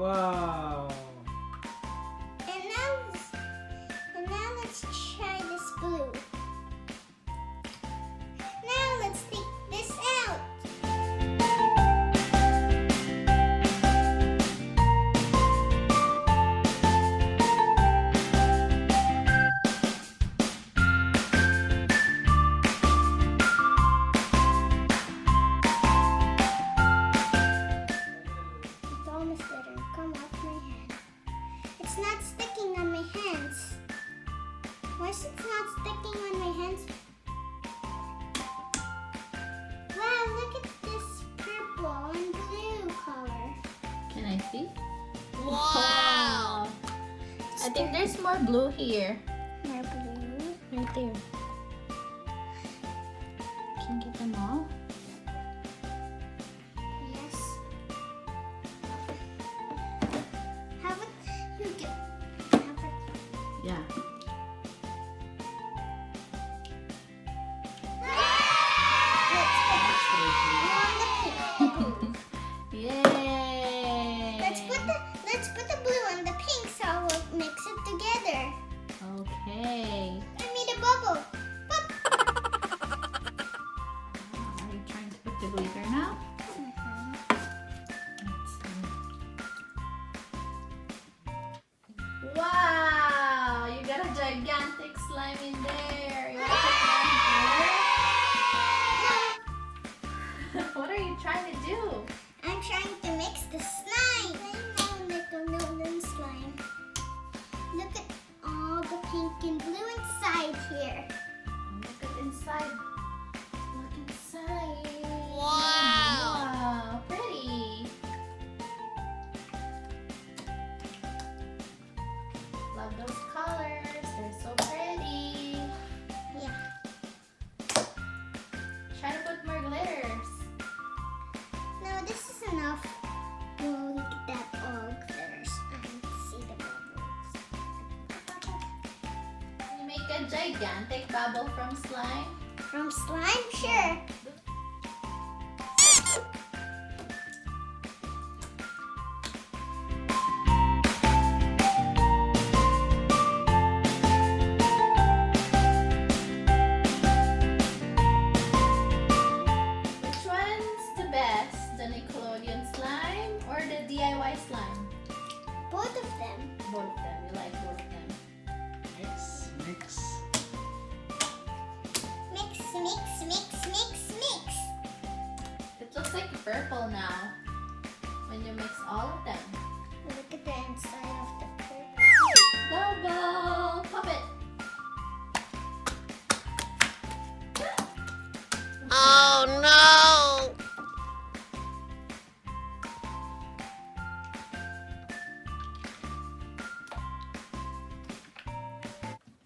Wow. And now let's try this blue. Now let's take this out. It's almost better. Come off my hand. It's not sticking on my hands. Why is it not sticking on my hands? Wow, look at this purple and blue color. Can I see? Wow! I think there's more blue here. More blue. Right there. Can you get them all? Yes. How about you get? How about Yeah. Yay! let's put the blue and the pink so we'll mix it together. Okay. I made a bubble. Are you trying to put the glitter now? Let's see. Wow! You got a gigantic slime in there. You want to put that in there? What are you trying to do? I'm trying to mix the slime. I know Nickelodeon slime. Look at all the pink and blue inside here. Look at inside. Look inside. Wow. Wow, pretty. Love those colors. They're so pretty. Yeah. Try to put more glitters. No, this is enough. Oh, look at that. All glitters. I can see the bubbles. Can you make a gigantic bubble from slime? From slime? Sure. Which one's the best? The Nickelodeon slime or the DIY slime? Both of them. Both of them. You like both of them. Mix. Mix, mix, mix, mix, mix. It looks like purple now when you mix all of them. Look at the inside of the purple. Bubble! Pop it! Oh no!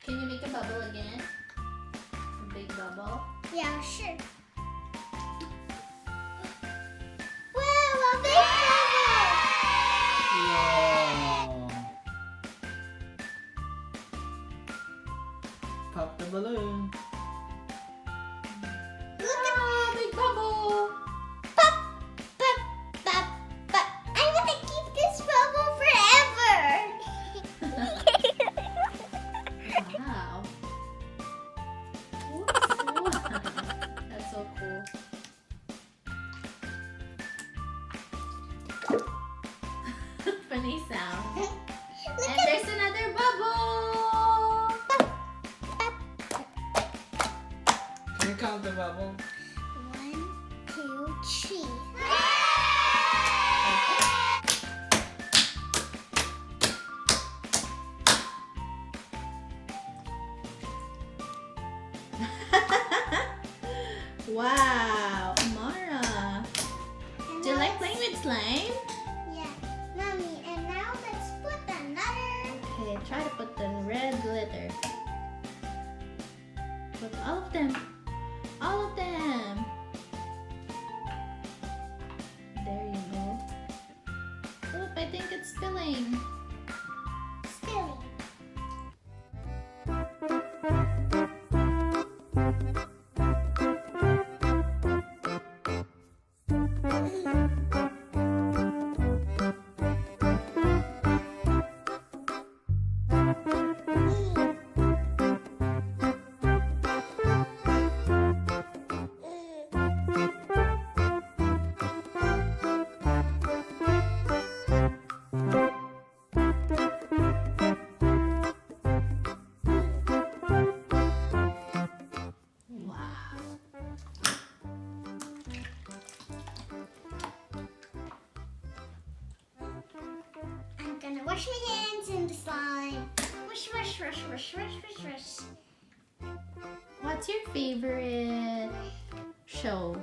Can you make a bubble again? A big bubble? Yeah, sure. Wow, a big bubble! Wow. Pop the balloon. Look at Ah, big bubble! pop, pop, pop, pop. I want to keep this bubble forever. Wow. Whoops. That's so cool. Funny sound. Look And at there's another bubble! Can you count the bubble? 1, 2, 3. Wow, Amara. And Do you now like let's- playing with slime? Yeah, mommy. And now let's put another. Okay, try to put the red glitter. Put all of them. All of them. There you go. Oop, I think it's spilling. Spilling. wash my hands in the slime. Wash, wash, wash, wash, wash, wash, wash. What's your favorite show?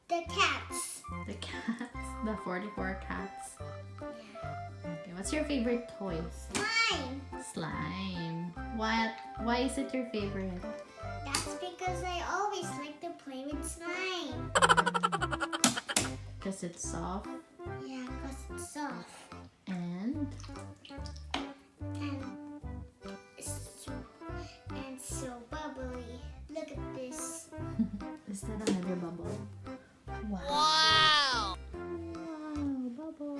The cats. The cats. The 44 cats. Okay, what's your favorite toy? Slime. Slime. What? Why is it your favorite? That's because I always like to play with slime. Because it's soft Yeah, because it's soft. and And so bubbly. Look at this. is that another bubble? Wow. Wow. Wow, bubble.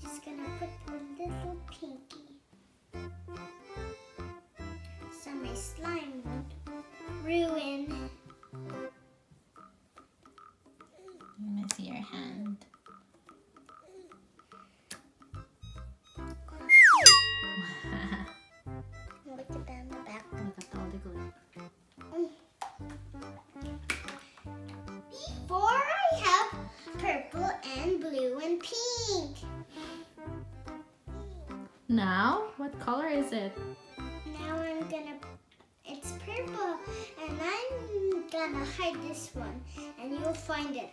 Just gonna put a little pinky. So my slime won't ruin. Let me see your hand. Look at that in the back. Look at all the glitter. Before I have purple and blue and pink. Now, what color is it? Now it's purple, and I'm gonna hide this one, and you'll find it.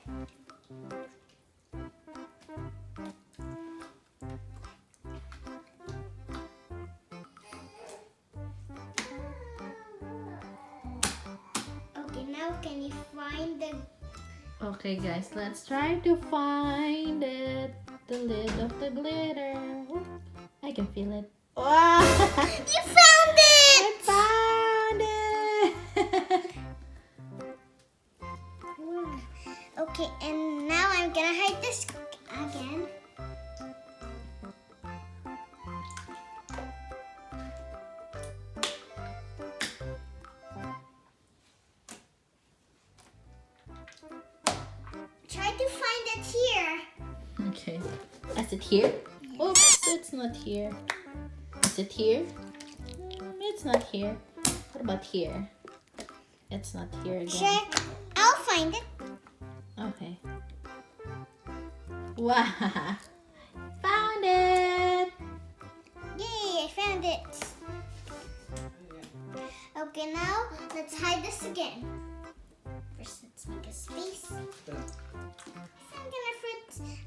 Okay, now can you find the... Okay, guys, let's try to find it. The lid of the glitter. Oh, I can feel it. Wow! You found I it! found it! Okay, and now I'm gonna hide this again. Try to find it here. Okay. Is it here? Oops, it's not here. Is it here? It's not here. What about here? It's not here again. Check. I'll find it. Okay. Wow! Found it! Yay, I found it. Okay, now let's hide this again. First, let's make a space.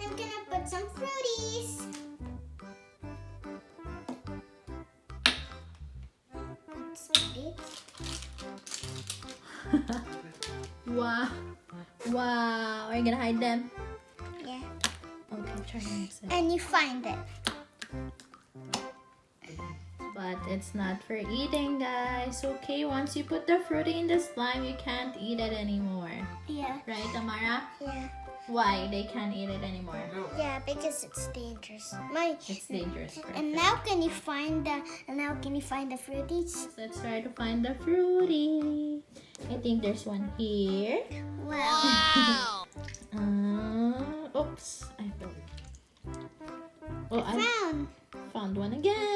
I'm gonna put some fruities. Let's put it. Wow! Wow! Are you gonna hide them? Yeah. Okay, try to mix it. And you find it. But it's not for eating, guys. Okay, once you put the fruity in the slime, you can't eat it anymore. Yeah. Right, Amara? Yeah. Why they can't eat it anymore? Yeah, because it's dangerous. It's dangerous. And now can you find the fruities? Let's try to find the fruity. I think there's one here. Wow. Oops, I fell. Oh, I Found. found one again.